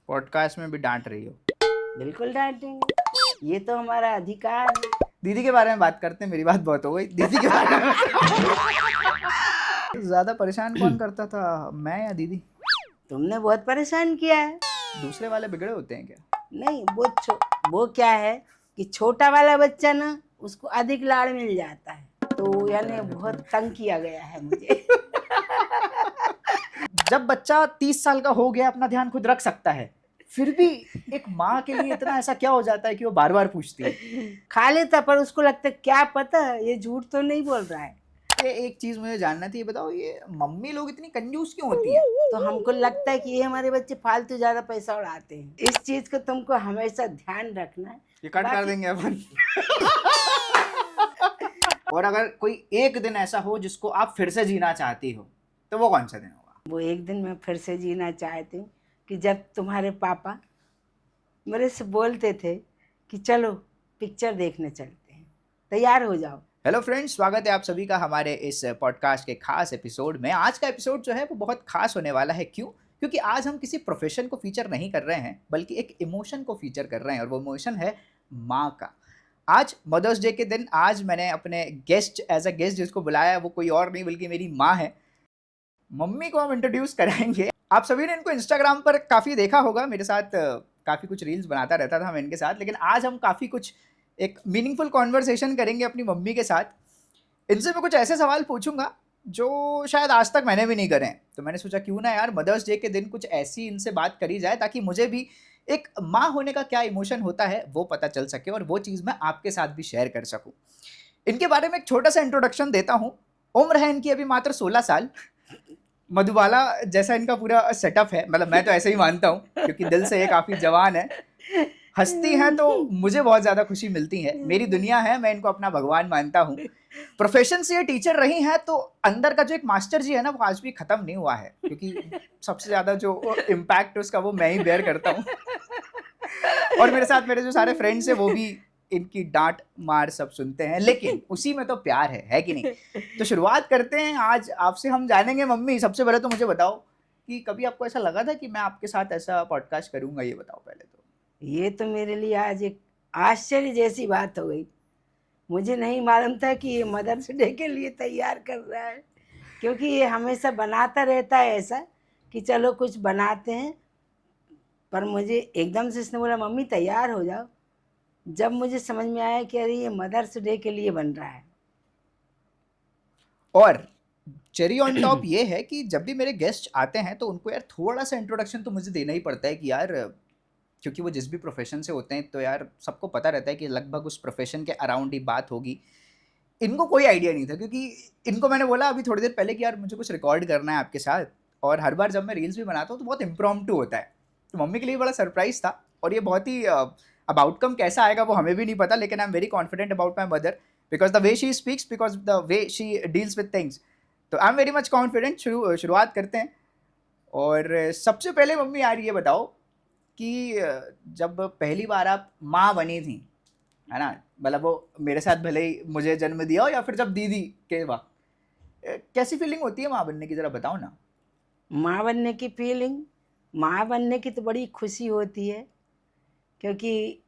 Podcast में भी डांट रही हो। बिल्कुल डांटेंगे, ये तो हमारा अधिकार है। दीदी के बारे में बात करते हैं, मेरी बात बहुत हो गई। दीदी के बारे में ज्यादा परेशान कौन करता था, मैं या दीदी? तुमने बहुत परेशान किया है। दूसरे वाले बिगड़े होते हैं क्या? नहीं, वो क्या है कि छोटा वाला बच्चा ना, उसको अधिक लाड़ मिल जाता है, तो यानी बहुत तंग किया गया है मुझे। जब बच्चा 30 साल का हो गया, अपना ध्यान खुद रख सकता है, फिर भी एक माँ के लिए इतना ऐसा क्या हो जाता है कि वो बार बार पूछती है? खा लेता, पर उसको लगता है क्या पता ये झूठ तो नहीं बोल रहा है। एक चीज मुझे जानना थी, ये बताओ, ये मम्मी लोग इतनी कंजूस क्यों होती हैं? तो हमको लगता है कि ये हमारे बच्चे फालतू ज्यादा पैसा उड़ाते हैं। इस चीज को तुमको हमेशा ध्यान रखना है। ये कट कर देंगे अपन। और अगर कोई एक दिन ऐसा हो जिसको आप फिर से जीना चाहती हो, तो वो कौन सा दिन होगा? वो एक दिन मैं फिर से जीना चाहती हूँ कि जब तुम्हारे पापा मेरे से बोलते थे कि चलो पिक्चर देखने चलते हैं, तैयार हो जाओ। हेलो फ्रेंड्स, स्वागत है आप सभी का हमारे इस पॉडकास्ट के खास एपिसोड में। आज का एपिसोड जो है वो बहुत खास होने वाला है। क्यों? क्योंकि आज हम किसी प्रोफेशन को फीचर नहीं कर रहे हैं, बल्कि एक इमोशन को फीचर कर रहे हैं, और वो इमोशन है माँ का। आज मदर्स डे के दिन आज मैंने अपने गेस्ट, एज अ गेस्ट जिसको बुलाया है, वो कोई और नहीं बल्कि मेरी माँ है। मम्मी को हम इंट्रोड्यूस कराएंगे। आप सभी ने इनको इंस्टाग्राम पर काफ़ी देखा होगा, मेरे साथ काफ़ी कुछ रील्स बनाता रहता था मैं इनके साथ, लेकिन आज हम काफ़ी कुछ एक मीनिंगफुल कॉन्वर्सेशन करेंगे अपनी मम्मी के साथ। इनसे मैं कुछ ऐसे सवाल पूछूंगा जो शायद आज तक मैंने भी नहीं करे हैं। तो मैंने सोचा क्यों ना यार मदर्स डे के दिन कुछ ऐसी इनसे बात करी जाए, ताकि मुझे भी एक माँ होने का क्या इमोशन होता है वो पता चल सके, और वो चीज़ मैं आपके साथ भी शेयर कर सकूँ। इनके बारे में एक छोटा सा इंट्रोडक्शन देता हूँ। उम्र है इनकी अभी मात्र 16 साल। मधुबाला जैसा इनका पूरा सेटअप है, मतलब मैं तो ऐसे ही मानता हूँ, क्योंकि दिल से ये काफ़ी जवान है। हंसती हैं तो मुझे बहुत ज़्यादा खुशी मिलती है। मेरी दुनिया है, मैं इनको अपना भगवान मानता हूँ। प्रोफेशन से ये टीचर रही हैं, तो अंदर का जो एक मास्टर जी है ना, वो आज भी ख़त्म नहीं हुआ है, क्योंकि सबसे ज़्यादा जो इम्पैक्ट उसका वो मैं ही बेयर करता हूँ। और मेरे साथ मेरे जो सारे फ्रेंड्स हैं वो भी इनकी डांट मार सब सुनते हैं, लेकिन उसी में तो प्यार है कि नहीं? तो शुरुआत करते हैं। आज आपसे हम जानेंगे, मम्मी सबसे पहले तो मुझे बताओ कि कभी आपको ऐसा लगा था कि मैं आपके साथ ऐसा पॉडकास्ट करूंगा? ये बताओ पहले तो। ये तो मेरे लिए आज एक आश्चर्य जैसी बात हो गई। मुझे नहीं मालूम था कि ये मदर्स डे के लिए तैयार कर रहा है, क्योंकि ये हमेशा बनाता रहता है ऐसा कि चलो कुछ बनाते हैं। पर मुझे एकदम से इसने बोला मम्मी तैयार हो जाओ, जब मुझे समझ में आया कि अरे ये मदर्स डे के लिए बन रहा है। और चेरी ऑन टॉप ये है कि जब भी मेरे गेस्ट आते हैं तो उनको यार थोड़ा सा इंट्रोडक्शन तो मुझे देना ही पड़ता है कि यार, क्योंकि वो जिस भी प्रोफेशन से होते हैं तो यार सबको पता रहता है कि लगभग उस प्रोफेशन के अराउंड ही बात होगी। इनको कोई आइडिया नहीं था, क्योंकि इनको मैंने बोला अभी थोड़ी देर पहले कि यार मुझे कुछ रिकॉर्ड करना है आपके साथ, और हर बार जब मैं रील्स भी बनाता हूँ तो बहुत इम्प्रॉम्प्टू होता है। तो मम्मी के लिए बड़ा सरप्राइज था, और ये बहुत ही अब आउटकम कैसा आएगा वो हमें भी नहीं पता, लेकिन I am very confident about my mother, because the way she speaks, because the way she deals with things. तो I am very much confident. शुरुआत करते हैं। और सबसे पहले मम्मी यार ये बताओ कि जब पहली बार आप माँ बनी थी, है ना, मतलब वो मेरे साथ भले ही मुझे जन्म दिया हो या फिर जब दीदी के वक्त, कैसी फीलिंग होती है माँ बनने की, जरा बताओ ना। माँ बनने की फीलिंग, माँ बनने की तो बड़ी खुशी होती है, क्योंकि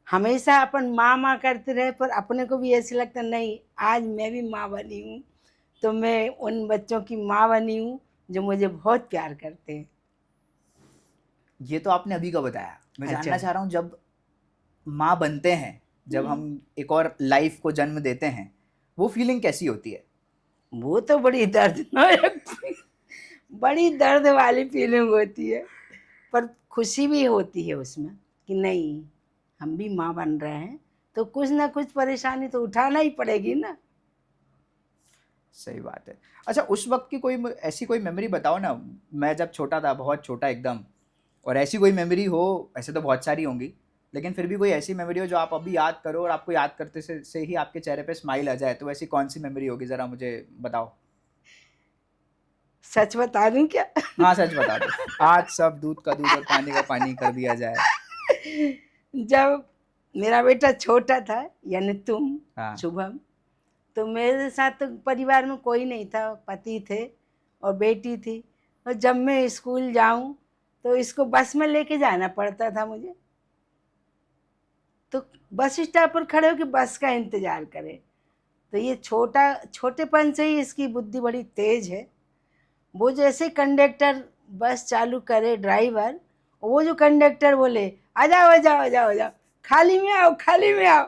हमेशा अपन माँ माँ करते रहे, पर अपने को भी ऐसे लगता नहीं आज मैं भी माँ बनी हूँ, तो मैं उन बच्चों की माँ बनी हूँ जो मुझे बहुत प्यार करते हैं। ये तो आपने अभी का बताया, मैं अच्छा। जानना चाह रहा हूँ, जब माँ बनते हैं, जब हम एक और लाइफ को जन्म देते हैं, वो फीलिंग कैसी होती है? वो तो बड़ी दर्दनाक बड़ी दर्द वाली फीलिंग होती है, पर खुशी भी होती है उसमें कि नहीं हम भी माँ बन रहे हैं, तो कुछ ना कुछ परेशानी तो उठाना ही पड़ेगी ना। सही बात है। अच्छा, उस वक्त की कोई ऐसी कोई मेमोरी बताओ ना। मैं जब छोटा था, बहुत छोटा एकदम, और ऐसी कोई मेमोरी हो, ऐसे तो बहुत सारी होंगी, लेकिन फिर भी कोई ऐसी मेमोरी हो जो आप अभी याद करो और आपको याद करते से ही आपके चेहरे पे स्माइल आ जाए, तो ऐसी कौन सी मेमोरी होगी, ज़रा मुझे बताओ। सच बता दूं क्या? हाँ, सच बता दो। आज सब दूध का दूध और पानी का पानी कर दिया जाए। जब मेरा बेटा छोटा था, यानी तुम, हाँ। शुभम, तो मेरे साथ तो परिवार में कोई नहीं था, पति थे और बेटी थी। और जब मैं स्कूल जाऊं तो इसको बस में लेके जाना पड़ता था मुझे। तो बस स्टॉप पर खड़े होकर बस का इंतजार करे। तो ये छोटेपन से ही इसकी बुद्धि बड़ी तेज है। वो जैसे कंडक्टर बस चालू करे, ड्राइवर, वो जो कंडक्टर बोले आ जाओ आ जाओ आ जाओ आ जाओ, खाली में आओ खाली में आओ,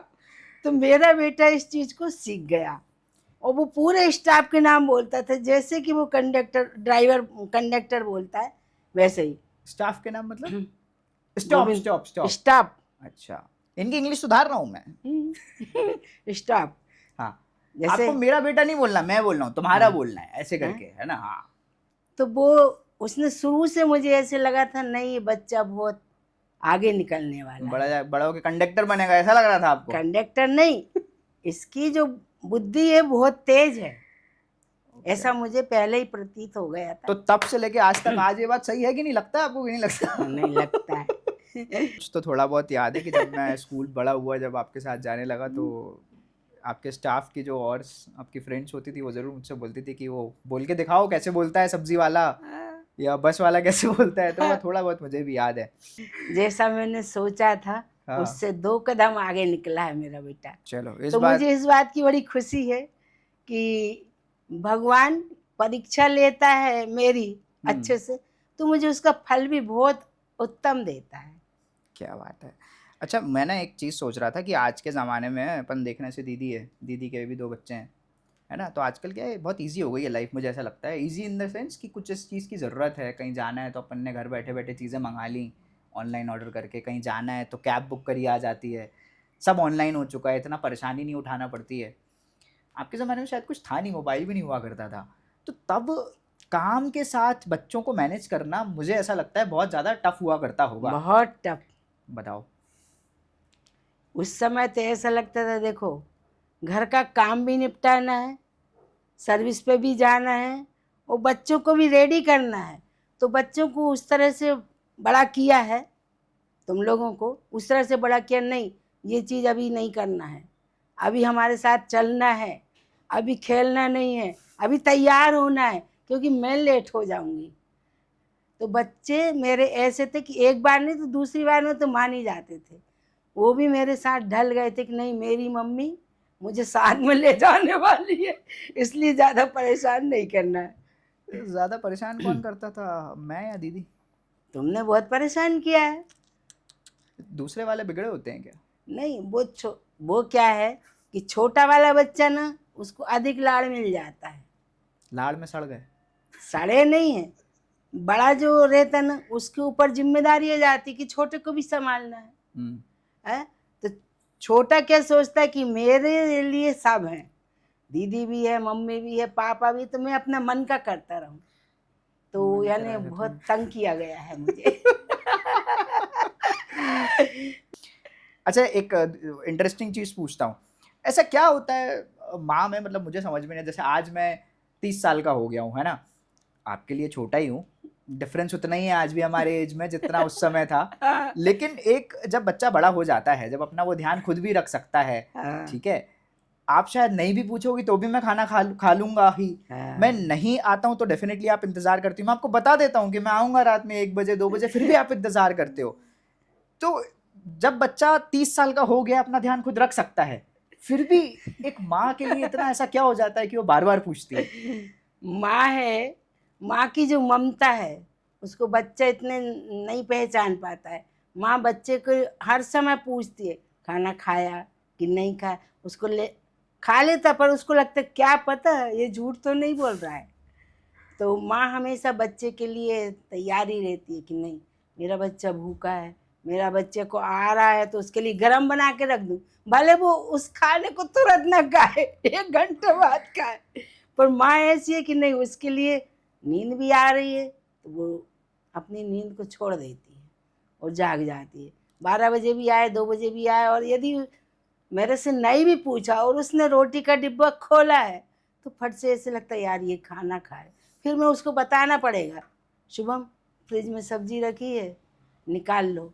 तो मेरा बेटा इस चीज़ को सीख गया और वो पूरे स्टाफ के नाम बोलता था, जैसे कि वो कंडक्टर बोलता है वैसे ही। स्टाफ के नाम मतलब? Stop Govind stop stop. Stop. अच्छा, इनकी इंग्लिश सुधार रहा हूँ मैं। स्टॉप। हाँ, जैसे आपको मेरा बेटा नहीं बोलना, मैं बोल रहा हूँ, तुम्हारा हाँ, बोलना है, ऐसे हाँ। करके, है ना? हाँ। तो वो उसने शुरू से मुझे ऐसे लगा था, नहीं ये बच्चा बहुत आगे निकलने वाला है। बड़ा होके कंडक्टर बनेगा, ऐसा लग रहा था आपको? कंडक्टर नहीं, इसकी जो बुद्धि है बहुत तेज है, ऐसा मुझे पहले ही प्रतीत हो गया तो था। तब से लेके आज तक आज ये बात सही है कि नहीं, लगता है आपको कि नहीं लगता? नहीं लगता है। कुछ तो थोड़ा बहुत याद है कि जब मैं स्कूल बड़ा हुआ, जब आपके साथ जाने लगा, तो आपके स्टाफ की जो और आपकी फ्रेंड्स होती थी वो ज़रूर मुझसे बोलती थी कि वो बोल के दिखाओ कैसे बोलता है सब्जी वाला या बस वाला कैसे बोलता है, तो वो थोड़ा बहुत मुझे भी याद है। जैसा मैंने सोचा था हाँ, उससे 2 कदम आगे निकला है मेरा बेटा। चलो इस तो बार मुझे इस बात की बड़ी खुशी है कि भगवान परीक्षा लेता है मेरी अच्छे से, तो मुझे उसका फल भी बहुत उत्तम देता है। क्या बात है। अच्छा, मैं ना एक चीज़ सोच रहा था कि आज के ज़माने में अपन देखने से, दीदी है, दीदी के भी 2 बच्चे हैं, है ना? तो आजकल क्या है, बहुत ईजी हो गई है लाइफ, मुझे ऐसा लगता है। ईजी इन द सेंस कि कुछ इस चीज़ की ज़रूरत है, कहीं जाना है तो अपन ने घर बैठे बैठे चीज़ें मंगा ली ऑनलाइन ऑर्डर करके, कहीं जाना है तो कैब बुक करी आ जाती है, सब ऑनलाइन हो चुका है, इतना परेशानी नहीं उठाना पड़ती है। आपके ज़माने में शायद कुछ था नहीं, मोबाइल भी नहीं हुआ करता था, तो तब काम के साथ बच्चों को मैनेज करना मुझे ऐसा लगता है बहुत ज़्यादा टफ हुआ करता होगा। बहुत टफ। बताओ। उस समय तो ऐसा लगता था, देखो घर का काम भी निपटाना है, सर्विस पे भी जाना है और बच्चों को भी रेडी करना है। तो बच्चों को उस तरह से बड़ा किया है, तुम लोगों को उस तरह से बड़ा किया, नहीं ये चीज़ अभी नहीं करना है, अभी हमारे साथ चलना है, अभी खेलना नहीं है, अभी तैयार होना है क्योंकि मैं लेट हो जाऊंगी। तो बच्चे मेरे ऐसे थे कि एक बार नहीं तो दूसरी बार में तो मान ही जाते थे। वो भी मेरे साथ ढल गए थे कि नहीं मेरी मम्मी मुझे साथ में ले जाने वाली है, इसलिए ज़्यादा परेशान नहीं करना है। ज़्यादा परेशान कौन करता था, मैं या दीदी? तुमने बहुत परेशान किया है। दूसरे वाले बिगड़े होते हैं क्या? नहीं वो क्या है कि छोटा वाला बच्चा ना उसको अधिक लाड़ मिल जाता है। लाड़ में सड़ गए? सड़े नहीं है, बड़ा जो रहता ना उसके ऊपर जिम्मेदारी आ जाती कि छोटे को भी संभालना है? तो छोटा क्या सोचता है कि मेरे लिए सब है, दीदी भी है, मम्मी भी है, पापा भी, तो मैं अपना मन का करता रहूं। तो यानी बहुत तंग किया गया है मुझे। अच्छा, एक इंटरेस्टिंग चीज़ पूछता हूँ, ऐसा क्या होता है माँ में, मतलब मुझे समझ में नहीं, जैसे आज मैं 30 साल का हो गया हूँ, है ना? आपके लिए छोटा ही हूँ, डिफरेंस उतना ही है आज भी हमारे एज में जितना उस समय था, लेकिन एक जब बच्चा बड़ा हो जाता है, जब अपना वो ध्यान खुद भी रख सकता है, ठीक है, आप शायद नहीं भी पूछोगे तो भी मैं खाना खा लूंगा ही। मैं नहीं आता हूँ तो डेफिनेटली आप इंतजार करती हो, मैं आपको बता देता हूँ कि मैं आऊँगा रात में 1 बजे 2 बजे, फिर भी आप इंतजार करते हो। तो जब बच्चा 30 साल का हो गया, अपना ध्यान खुद रख सकता है, फिर भी एक माँ के लिए इतना ऐसा क्या हो जाता है कि वो बार बार पूछती है? माँ है, माँ की जो ममता है उसको बच्चा इतने नहीं पहचान पाता है। माँ बच्चे को हर समय पूछती है खाना खाया कि नहीं खाया, उसको ले खा लेता पर उसको लगता है क्या पता ये झूठ तो नहीं बोल रहा है। तो माँ हमेशा बच्चे के लिए तैयारी रहती है कि नहीं मेरा बच्चा भूखा है, मेरा बच्चे को आ रहा है तो उसके लिए गरम बना के रख दूँ, भले वो उस खाने को तुरंत न खाए, 1 घंटे बाद खाए, पर माँ ऐसी है कि नहीं उसके लिए नींद भी आ रही है तो वो अपनी नींद को छोड़ देती है और जाग जाती है। 12 बजे भी आए, 2 बजे भी आए, और यदि मेरे से नहीं भी पूछा और उसने रोटी का डिब्बा खोला है तो फट से ऐसे लगता है यार ये खाना खाए, फिर मैं उसको बताना पड़ेगा शुभम फ्रिज में सब्जी रखी है निकाल लो।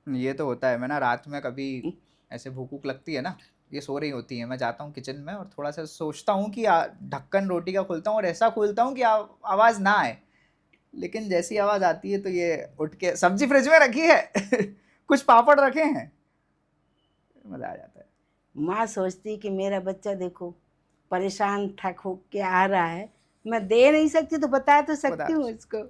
ये तो होता है। मैं ना रात में कभी ऐसे भूख भूख लगती है ना, ये सो रही होती है, मैं जाता हूँ किचन में और थोड़ा सा सोचता हूँ कि ढक्कन रोटी का खोलता हूँ और ऐसा खोलता हूँ कि आवाज़ ना आए, लेकिन जैसी आवाज आती है तो ये उठ के सब्जी फ्रिज में रखी है कुछ पापड़ रखे हैं, मजा आ जाता है। माँ सोचती कि मेरा बच्चा देखो परेशान थक हो के आ रहा है, मैं दे नहीं सकती तो बता तो सकती हूँ उसको।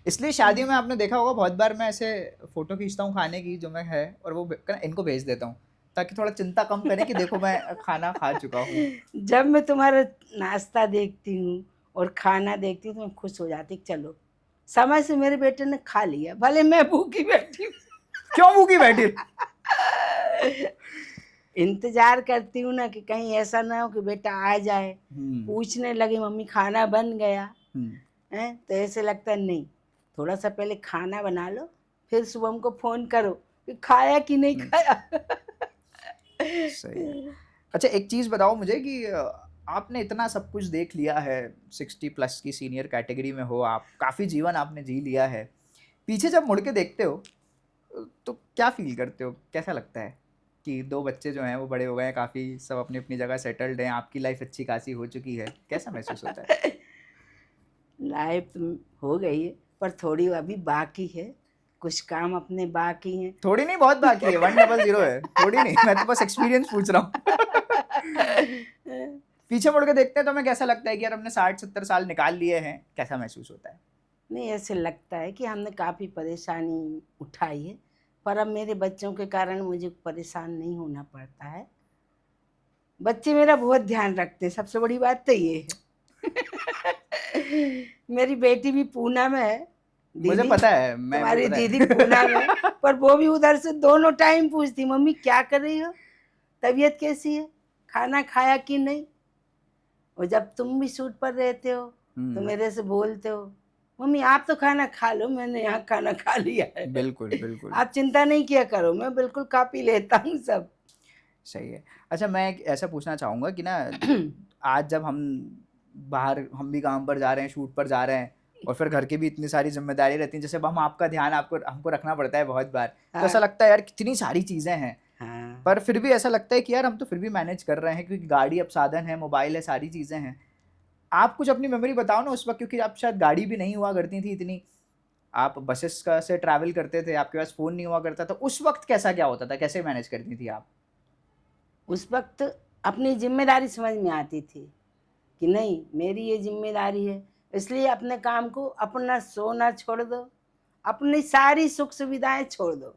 इसलिए शादियों में आपने देखा होगा बहुत बार मैं ऐसे फोटो खींचता हूँ खाने की जो मैं है, और वो इनको भेज देता हूँ ताकि थोड़ा चिंता कम करें कि देखो मैं खाना खा चुका हूँ। जब मैं तुम्हारा नाश्ता देखती हूँ और खाना देखती हूँ तो मैं खुश हो जाती, चलो समय से मेरे बेटे ने खा लिया, भले मैं भूखी बैठी हूँ। क्यों भूखी बैठी? इंतजार करती हूँ ना कि कहीं ऐसा ना हो कि बेटा आ जाए पूछने लगे मम्मी खाना बन गया है, तो ऐसे लगता है नहीं, थोड़ा सा पहले खाना बना लो फिर सुबह हमको फोन करो कि खाया कि नहीं खाया। सही है। अच्छा एक चीज बताओ मुझे कि आपने इतना सब कुछ देख लिया है, 60+ की सीनियर कैटेगरी में हो आप, काफी जीवन आपने जी लिया है, पीछे जब मुड़ के देखते हो तो क्या फील करते हो, कैसा लगता है कि 2 बच्चे जो हैं वो बड़े हो गए हैं, काफी सब अपनी अपनी जगह सेटल्ड हैं, आपकी लाइफ अच्छी खासी हो चुकी है, कैसा महसूस होता है? लाइफ तो हो गई है पर थोड़ी अभी बाकी है, कुछ काम अपने बाकी हैं। थोड़ी नहीं बहुत बाकी है, 100 है, थोड़ी नहीं, मैं तो बस एक्सपीरियंस पूछ रहा हूँ। पीछे मुड़ के देखते हैं तो हमें कैसा लगता है कि यार हमने 60-70 साल निकाल लिए हैं, कैसा महसूस होता है? नहीं, ऐसे लगता है कि हमने काफ़ी परेशानी उठाई है पर अब मेरे बच्चों के कारण मुझे परेशान नहीं होना पड़ता है। बच्चे मेरा बहुत ध्यान रखते हैं, सबसे बड़ी बात तो ये है। मेरी बेटी भी पूना में है, मुझे पता है, मैं तुम्हारी दीदी पूना में, पर वो भी उधर से दोनों टाइम पूछती मम्मी क्या कर रही हो, तबीयत कैसी है, खाना खाया कि नहीं। और जब तुम भी शूट पर रहते हो तो मेरे से बोलते हो मम्मी आप तो खाना खा लो, मैंने यहाँ खाना खा लिया है। बिल्कुल बिल्कुल, आप चिंता नहीं किया करो, मैं बिल्कुल खा पी लेता हूँ सब। सही है। अच्छा मैं ऐसा पूछना चाहूँगा कि ना आज जब हम बाहर, हम भी काम पर जा रहे हैं, शूट पर जा रहे हैं, और फिर घर की भी इतनी सारी जिम्मेदारी रहती हैं, जैसे अब हम आपका ध्यान हमको रखना पड़ता है बहुत बार, तो ऐसा लगता है यार कितनी सारी चीज़ें हैं, पर फिर भी ऐसा लगता है कि यार हम तो फिर भी मैनेज कर रहे हैं क्योंकि गाड़ी अब साधन है, मोबाइल है, सारी चीज़ें हैं। आप कुछ अपनी मेमोरी बताओ ना उस वक्त, क्योंकि आप शायद गाड़ी भी नहीं हुआ करती थी इतनी, आप बसेस का से ट्रैवल करते थे, आपके पास फ़ोन नहीं हुआ करता था, उस वक्त कैसा क्या होता था, कैसे मैनेज करती थी आप? उस वक्त अपनी जिम्मेदारी समझ में आती थी कि नहीं मेरी ये जिम्मेदारी है, इसलिए अपने काम को, अपना सोना छोड़ दो, अपनी सारी सुख सुविधाएं छोड़ दो,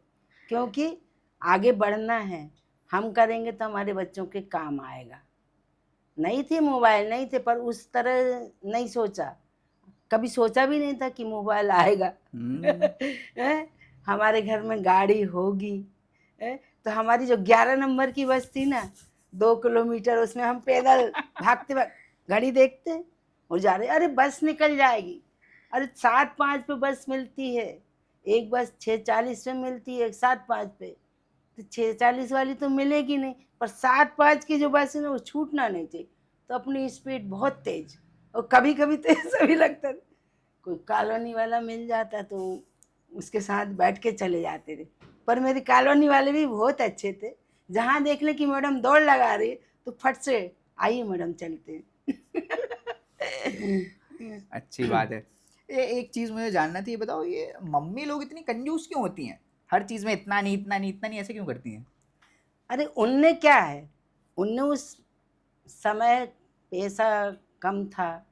क्योंकि आगे बढ़ना है, हम करेंगे तो हमारे बच्चों के काम आएगा। नहीं थे मोबाइल, नहीं थे, पर उस तरह नहीं सोचा, कभी सोचा भी नहीं था कि मोबाइल आएगा। हमारे घर में गाड़ी होगी, तो हमारी जो 11 नंबर की बस थी ना, 2 किलोमीटर उसमें हम पैदल भागते वक्त घड़ी देखते और जा रहे, अरे बस निकल जाएगी, अरे 7:05 पे बस मिलती है, एक बस 6:40 पे मिलती है, 7:05 पे, तो 6:40 वाली तो मिलेगी नहीं, पर 7:05 की जो बस है ना वो छूटना नहीं चाहिए, तो अपनी स्पीड बहुत तेज। और कभी कभी तो ऐसा भी लगता था कोई कॉलोनी वाला मिल जाता तो उसके साथ बैठ के चले जाते थे, पर मेरी कॉलोनी वाले भी बहुत अच्छे थे, जहाँ देख ले कि मैडम दौड़ लगा रही तो फट से आइए मैडम चलते। अच्छी बात है। एक चीज़ मुझे जानना थी, ये बताओ ये मम्मी लोग इतनी कंजूस क्यों होती हैं, हर चीज़ में इतना नहीं इतना नहीं इतना नहीं, ऐसे क्यों करती हैं? अरे उनने क्या है, उनने उस समय पैसा कम था,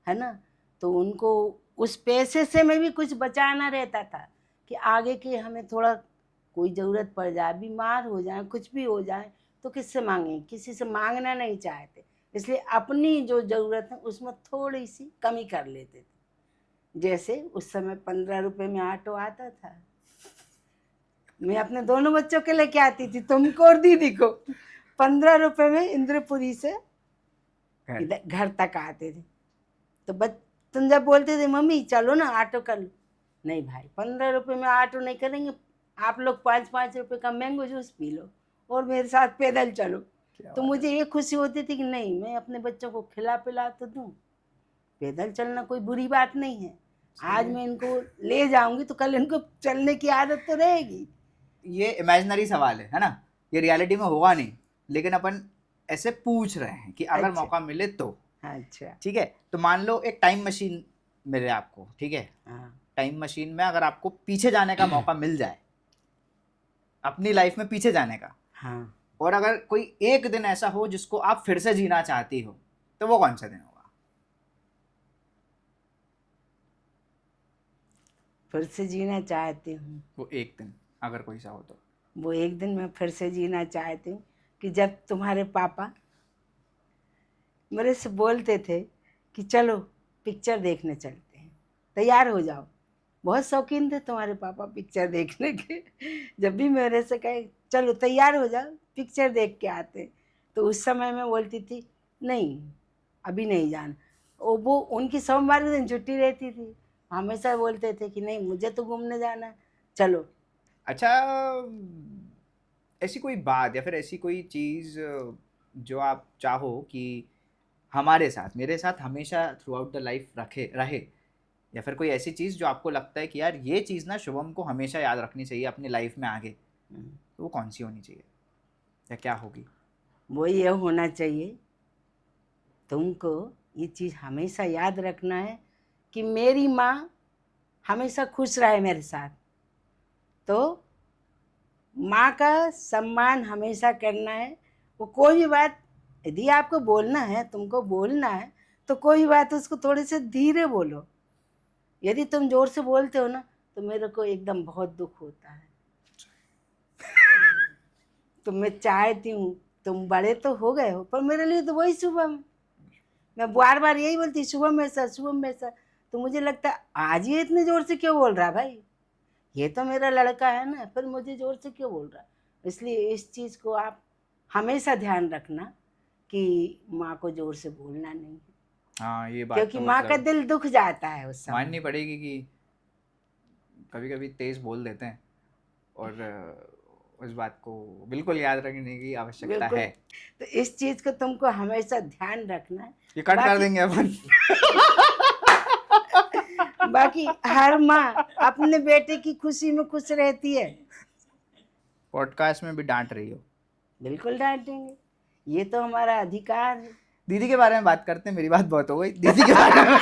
है ना, तो उनको उस पैसे से में भी कुछ बचाना रहता था कि आगे के हमें थोड़ा कोई ज़रूरत पड़ जाए, बीमार हो जाए, कुछ भी हो जाए तो किससे मांगें, किसी से मांगना नहीं चाहते, इसलिए अपनी जो ज़रूरत है उसमें थोड़ी सी कमी कर लेते थे। जैसे उस समय 15 रुपये में ऑटो आता था, मैं अपने दोनों बच्चों के लेके आती थी, तुमको और दीदी को, 15 रुपये में इंद्रपुरी से घर तक आते थे। तो तुम जब बोलते थे मम्मी चलो ना ऑटो कर लो, नहीं भाई 15 रुपये में ऑटो नहीं करेंगे, आप लोग 5-5 रुपये का मैंगो जूस पी लो और मेरे साथ पैदल चलो। तो मुझे ये खुशी होती थी कि नहीं मैं अपने बच्चों को खिला पिला तो दूँ, पैदल चलना कोई बुरी बात नहीं है, आज मैं इनको ले जाऊंगी तो कल इनको चलने की आदत तो रहेगी। ये इमेजिनरी सवाल है ना, ये रियलिटी में होगा नहीं, लेकिन अपन ऐसे पूछ रहे हैं कि अगर मौका मिले तो। अच्छा ठीक है, तो मान लो एक टाइम मशीन मिले आपको, ठीक है, हाँ टाइम मशीन में अगर आपको पीछे जाने का मौका मिल जाए, अपनी लाइफ में पीछे जाने का, हाँ, और अगर कोई एक दिन ऐसा हो जिसको आप फिर से जीना चाहती हो, तो वो कौन सा दिन होगा? फिर से जीना चाहती हूँ। वो एक दिन अगर कोई सा हो तो। वो एक दिन मैं फिर से जीना चाहती हूँ कि जब तुम्हारे पापा मेरे से बोलते थे कि चलो पिक्चर देखने चलते हैं, तैयार हो जाओ। बहुत शौकीन थे तुम्हारे पापा पिक्चर देखने के। जब भी मेरे से कहे चलो तैयार हो जाओ पिक्चर देख के आते, तो उस समय मैं बोलती थी नहीं अभी नहीं जाना। वो उनकी सोमवार के दिन छुट्टी रहती थी, हमेशा बोलते थे कि नहीं मुझे तो घूमने जाना है, चलो। अच्छा, ऐसी कोई बात या फिर ऐसी कोई चीज़ जो आप चाहो कि हमारे साथ, मेरे साथ हमेशा थ्रू आउट द लाइफ रखे रहे, या फिर कोई ऐसी चीज़ जो आपको लगता है कि यार ये चीज़ ना शुभम को हमेशा याद रखनी चाहिए अपनी लाइफ में आगे, तो वो कौन सी होनी चाहिए या क्या होगी? वो ये होना चाहिए, तुमको ये चीज़ हमेशा याद रखना है कि मेरी माँ हमेशा खुश रहे मेरे साथ। तो माँ का सम्मान हमेशा करना है। वो कोई भी बात यदि आपको बोलना है, तुमको बोलना है, तो कोई भी बात उसको थोड़े से धीरे बोलो। यदि तुम जोर से बोलते हो ना तो मेरे को एकदम बहुत दुख होता है। तो मैं चाहती हूँ तुम बड़े तो हो गए हो पर मेरे लिए तो वही शुभम। मैं बार बार यही बोलती शुभम ऐसा शुभम ऐसा। तो मुझे लगता है आज ये इतने जोर से क्यों बोल रहा है भाई, ये तो मेरा लड़का है ना, पर मुझे जोर से क्यों बोल रहा है। इसलिए इस चीज़ को आप हमेशा ध्यान रखना कि माँ को जोर से बोलना नहीं है, हाँ, ये बात क्योंकि तो माँ का मतलब दिल दुख जाता है उस समय। माननी पड़ेगी कि कभी कभी तेज बोल देते हैं, और उस बात को बिल्कुल याद रखने की आवश्यकता बिल्कुल। है। तो इस चीज़ को तुमको हमेशा ध्यान रखना है। ये कट कर बाकी देंगे अपन। बाकी हर माँ अपने बेटे की खुशी में खुश रहती है। पॉडकास्ट में भी डांट रही हो। बिल्कुल डांटेंगे, ये तो हमारा अधिकार है। दीदी के बारे में बात करते हैं, मेरी बात बहुत हो गई, दीदी के बारे में।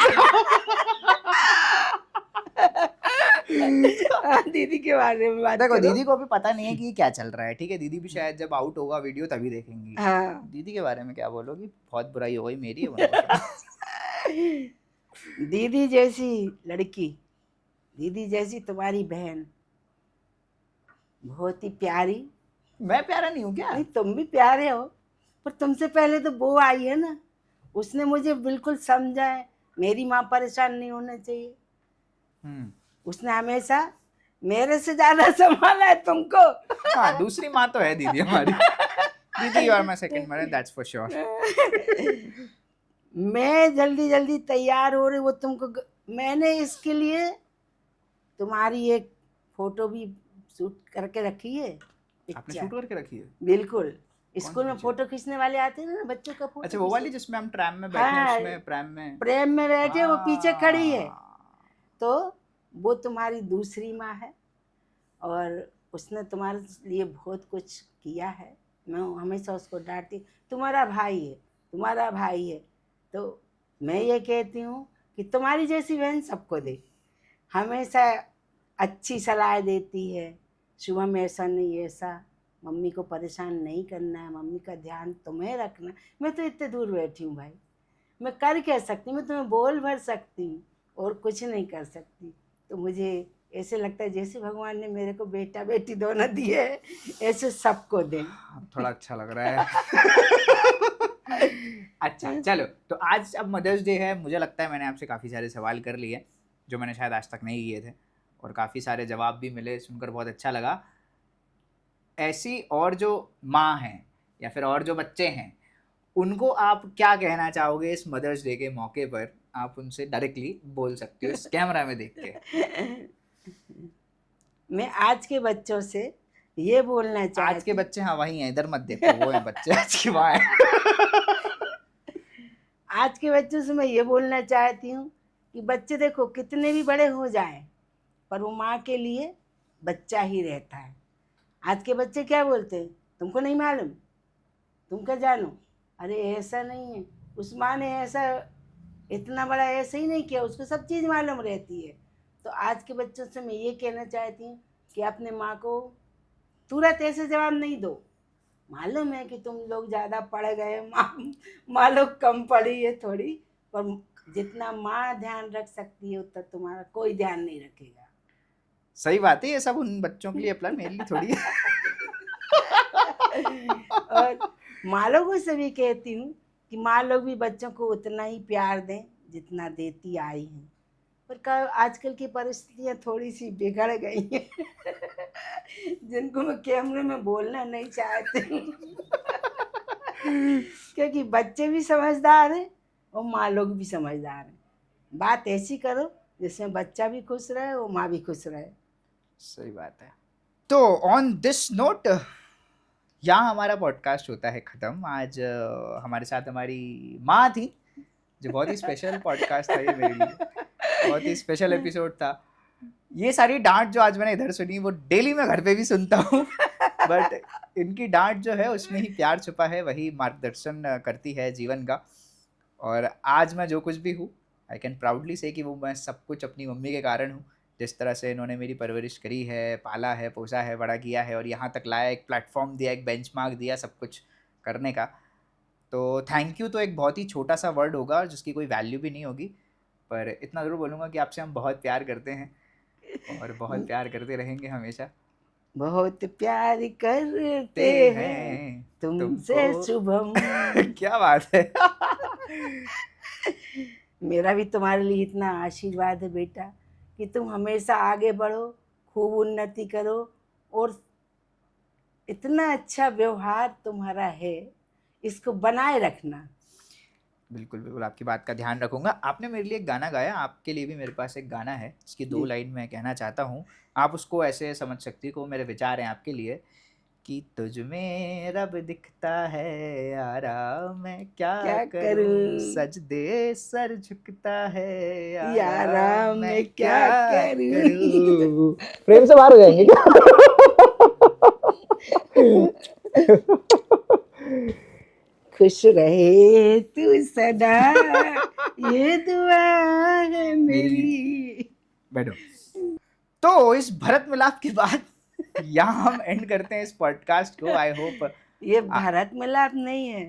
दीदी के बारे में बात देखो, करो। दीदी को अभी पता नहीं है कि क्या चल रहा है, ठीक है, दीदी भी शायद जब आउट होगा वीडियो तभी देखेंगी। हाँ। दीदी के बारे में क्या बोलोगी? बहुत बुराई हो गई मेरी है उनको। दीदी जैसी लड़की, दीदी जैसी तुम्हारी बहन, बहुत ही प्यारी। मैं प्यारा नहीं हूँ क्या? नहीं तुम भी प्यारे हो, पर तुमसे पहले तो वो आई है ना, उसने मुझे बिल्कुल समझा है। मेरी माँ परेशान नहीं होना चाहिए, उसने हमेशा मेरे से ज्यादा संभाला है तुमको। हाँ, दूसरी माँ तो है दीदी हमारी। दीदी और मैं second mother, that's for sure. मैं जल्दी जल्दी तैयार हो रही, वो तुमको मैंने इसके लिए तुम्हारी एक फोटो भी शूट करके रखी है। आपने पिक्चर शूट करके रखी है? बिल्कुल। कौन सी स्कूल में पिक्चर? फोटो खींचने वाले आते हैं ना बच्चों का फोटो अच्छा, वो वाली जिसमें हम ट्रैम में बैठे हैं, हाँ, उसमें प्रेम में। प्रेम में बैठे वो पीछे खड़ी है। हाँ। तो वो तुम्हारी दूसरी माँ है और उसने तुम्हारे लिए बहुत कुछ किया है। मैं हमेशा उसको डांटती, तुम्हारा भाई है, तुम्हारा भाई है। तो मैं ये कहती हूँ कि तुम्हारी जैसी बहन सबको दे, हमेशा अच्छी सलाह देती है। शुभम ऐसा नहीं ऐसा, मम्मी को परेशान नहीं करना है, मम्मी का ध्यान तुम्हें रखना है। मैं तो इतने दूर बैठी हूँ भाई, मैं कर क्या सकती हूँ, मैं तुम्हें बोल भर सकती हूँ और कुछ नहीं कर सकती। तो मुझे ऐसे लगता है जैसे भगवान ने मेरे को बेटा बेटी दोनों दिए हैं, ऐसे सबको दें। अब थोड़ा अच्छा लग रहा है। अच्छा, चलो, तो आज अब मदर्स डे है, मुझे लगता है मैंने आपसे काफ़ी सारे सवाल कर लिए जो मैंने शायद आज तक नहीं किए थे, और काफ़ी सारे जवाब भी मिले, सुनकर बहुत अच्छा लगा। ऐसी और जो माँ हैं या फिर और जो बच्चे हैं, उनको आप क्या कहना चाहोगे इस मदर्स डे के मौके पर? आप उनसे डायरेक्टली बोल सकते हो इस कैमरा में देख के। मैं आज के बच्चों से ये बोलना आज के चाहती, बच्चे, हाँ वही हैं, इधर मत देखो, वो हैं बच्चे, आज की माँ है। आज के बच्चों से मैं ये बोलना चाहती हूँ कि बच्चे देखो कितने भी बड़े हो जाएं, पर वो माँ के लिए बच्चा ही रहता है। आज के बच्चे क्या बोलते हैं, तुमको नहीं मालूम, तुम क्या जानो, अरे ऐसा नहीं है, उस माँ ने ऐसा इतना बड़ा ऐसे ही नहीं किया, उसको सब चीज़ मालूम रहती है। तो आज के बच्चों से मैं ये कहना चाहती हूँ कि अपने माँ को तुरंत ऐसे जवाब नहीं दो। मालूम है कि तुम लोग ज़्यादा पढ़ गए, माँ लोग कम पढ़ी है थोड़ी, पर जितना माँ ध्यान रख सकती है उतना तुम्हारा कोई ध्यान नहीं रखेगा। सही बात है, ये सब उन बच्चों के लिए अप्लाई, मेरे लिए थोड़ी है। और माँ लोगों से भी कहती हूँ कि माँ लोग भी बच्चों को उतना ही प्यार दें जितना देती आई हैं, पर आजकल की परिस्थितियाँ थोड़ी सी बिगड़ गई हैं जिनको मैं कैमरे में बोलना नहीं चाहती हूँ क्योंकि बच्चे भी समझदार हैं और माँ लोग भी समझदार हैं। बात ऐसी करो जिसमें बच्चा भी खुश रहे और माँ भी खुश रहे। सही बात है। तो ऑन दिस नोट यहाँ हमारा पॉडकास्ट होता है ख़त्म। आज हमारे साथ हमारी माँ थी, जो बहुत ही स्पेशल पॉडकास्ट था ये मेरे लिए, बहुत ही स्पेशल एपिसोड था। ये सारी डांट जो आज मैंने इधर सुनी वो डेली मैं घर पे भी सुनता हूँ, बट इनकी डांट जो है उसमें ही प्यार छुपा है, वही मार्गदर्शन करती है जीवन का। और आज मैं जो कुछ भी हूँ, आई कैन प्राउडली से कि वो मैं सब कुछ अपनी मम्मी के कारण हूँ। जिस तरह से इन्होंने मेरी परवरिश करी है, पाला है, पोसा है, बड़ा किया है और यहाँ तक लाया, एक प्लेटफॉर्म दिया, एक बेंचमार्क दिया सब कुछ करने का। तो थैंक यू तो एक बहुत ही छोटा सा वर्ड होगा जिसकी कोई वैल्यू भी नहीं होगी, पर इतना ज़रूर बोलूँगा कि आपसे हम बहुत प्यार करते हैं और बहुत प्यार करते रहेंगे हमेशा। बहुत प्यार करते हैं तुमसे तुमको शुभम। क्या बात है। मेरा भी तुम्हारे लिए इतना आशीर्वाद है बेटा कि तुम हमेशा आगे बढ़ो, खूब उन्नति करो और इतना अच्छा व्यवहार तुम्हारा है, इसको बनाए रखना। बिल्कुल बिल्कुल, आपकी बात का ध्यान रखूंगा। आपने मेरे लिए एक गाना गाया, आपके लिए भी मेरे पास एक गाना है, इसकी 2 जी। लाइन मैं कहना चाहता हूँ। आप उसको ऐसे समझ सकती हो, मेरे विचार हैं आपके लिए कि तुझ में रब दिखता है यारा, मैं क्या क्या करूं, करूं सजदे सर झुकता है यारा, यारा, मैं मैं क्या क्या करूं। करूं। प्रेम से बाहर हो जाएंगे क्या? खुश रहे तू सदा, ये दुआ है मेरी। बैठो। तो इस भरत मिलाप के बाद यहाँ हम एंड करते हैं इस पॉडकास्ट को। आई होप ये भरत मिलाप नहीं है,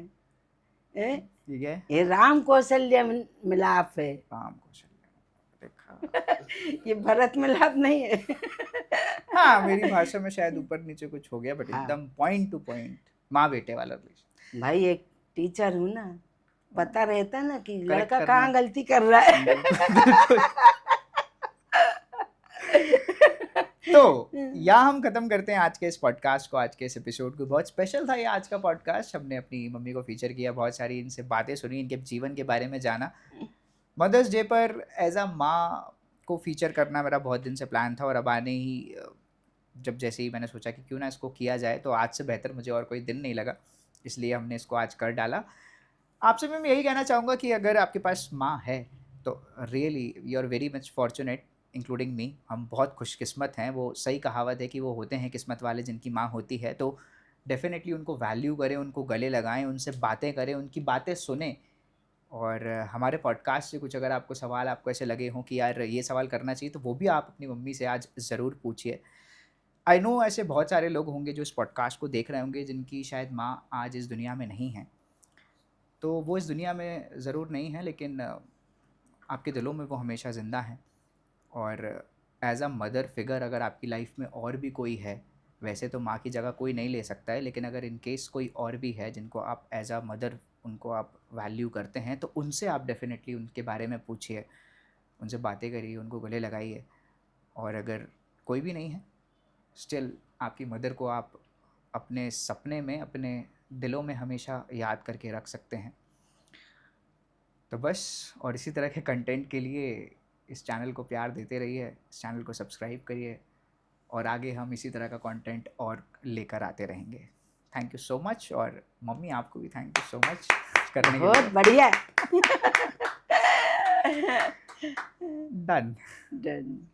ठीक है। ये राम कौशल्य मिलाप है। राम कौशल्य देखा। ये भरत मिलाप नहीं है। हाँ, मेरी भाषा में शायद ऊपर नीचे कुछ हो गया, बट हाँ। एकदम पॉइंट टू पॉइंट माँ बेटे वाला रिलेशन। भाई एक टीचर हूँ ना, पता रहता है ना कि करेक्ट लड़का करना कहाँ गलती कर रहा है। बिल्कुल। तो यहाँ हम खत्म करते हैं आज के इस पॉडकास्ट को, आज के इस एपिसोड को। बहुत स्पेशल था ये आज का पॉडकास्ट। हमने अपनी मम्मी को फीचर किया, बहुत सारी इनसे बातें सुनी, इनके जीवन के बारे में जाना। मदर्स डे पर एज अ माँ को फीचर करना मेरा बहुत दिन से प्लान था, और अब आने ही जब जैसे ही मैंने सोचा कि क्यों ना इसको किया जाए, तो आज से बेहतर मुझे और कोई दिन नहीं लगा, इसलिए हमने इसको आज कर डाला। आपसे मैं यही कहना चाहूँगा कि अगर आपके पास माँ है तो really you are very much fortunate, including me. हम बहुत खुशकिस्मत हैं। वो सही कहावत है कि वो होते हैं किस्मत वाले जिनकी माँ होती है। तो डेफिनेटली उनको वैल्यू करें, उनको गले लगाएं, उनसे बातें करें, उनकी बातें सुने। और हमारे पॉडकास्ट से कुछ अगर आपको सवाल आपको ऐसे लगे हों कि यार ये सवाल करना चाहिए, तो वो भी आप अपनी मम्मी से आज ज़रूर पूछिए। आई नो ऐसे बहुत सारे लोग होंगे जो इस पॉडकास्ट को देख रहे होंगे जिनकी शायद माँ आज इस दुनिया में नहीं है। तो वो इस दुनिया में ज़रूर नहीं है, लेकिन आपके दिलों में वो हमेशा ज़िंदा हैं। और एज अ मदर फिगर अगर आपकी लाइफ में और भी कोई है, वैसे तो माँ की जगह कोई नहीं ले सकता है, लेकिन अगर इन केस कोई और भी है जिनको आप एज अ मदर उनको आप वैल्यू करते हैं, तो उनसे आप डेफिनेटली उनके बारे में पूछिए, उनसे बातें करिए, उनको गले लगाइए। और अगर कोई भी नहीं है, स्टिल आपकी मदर को आप अपने सपने में, अपने दिलों में हमेशा याद करके रख सकते हैं। तो बस, और इसी तरह के कंटेंट के लिए इस चैनल को प्यार देते रहिए, इस चैनल को सब्सक्राइब करिए, और आगे हम इसी तरह का कंटेंट और लेकर आते रहेंगे। Thank you so much. और मम्मी आपको भी थैंक यू सो मच करने के लिए। बहुत बढ़िया। डन। डन।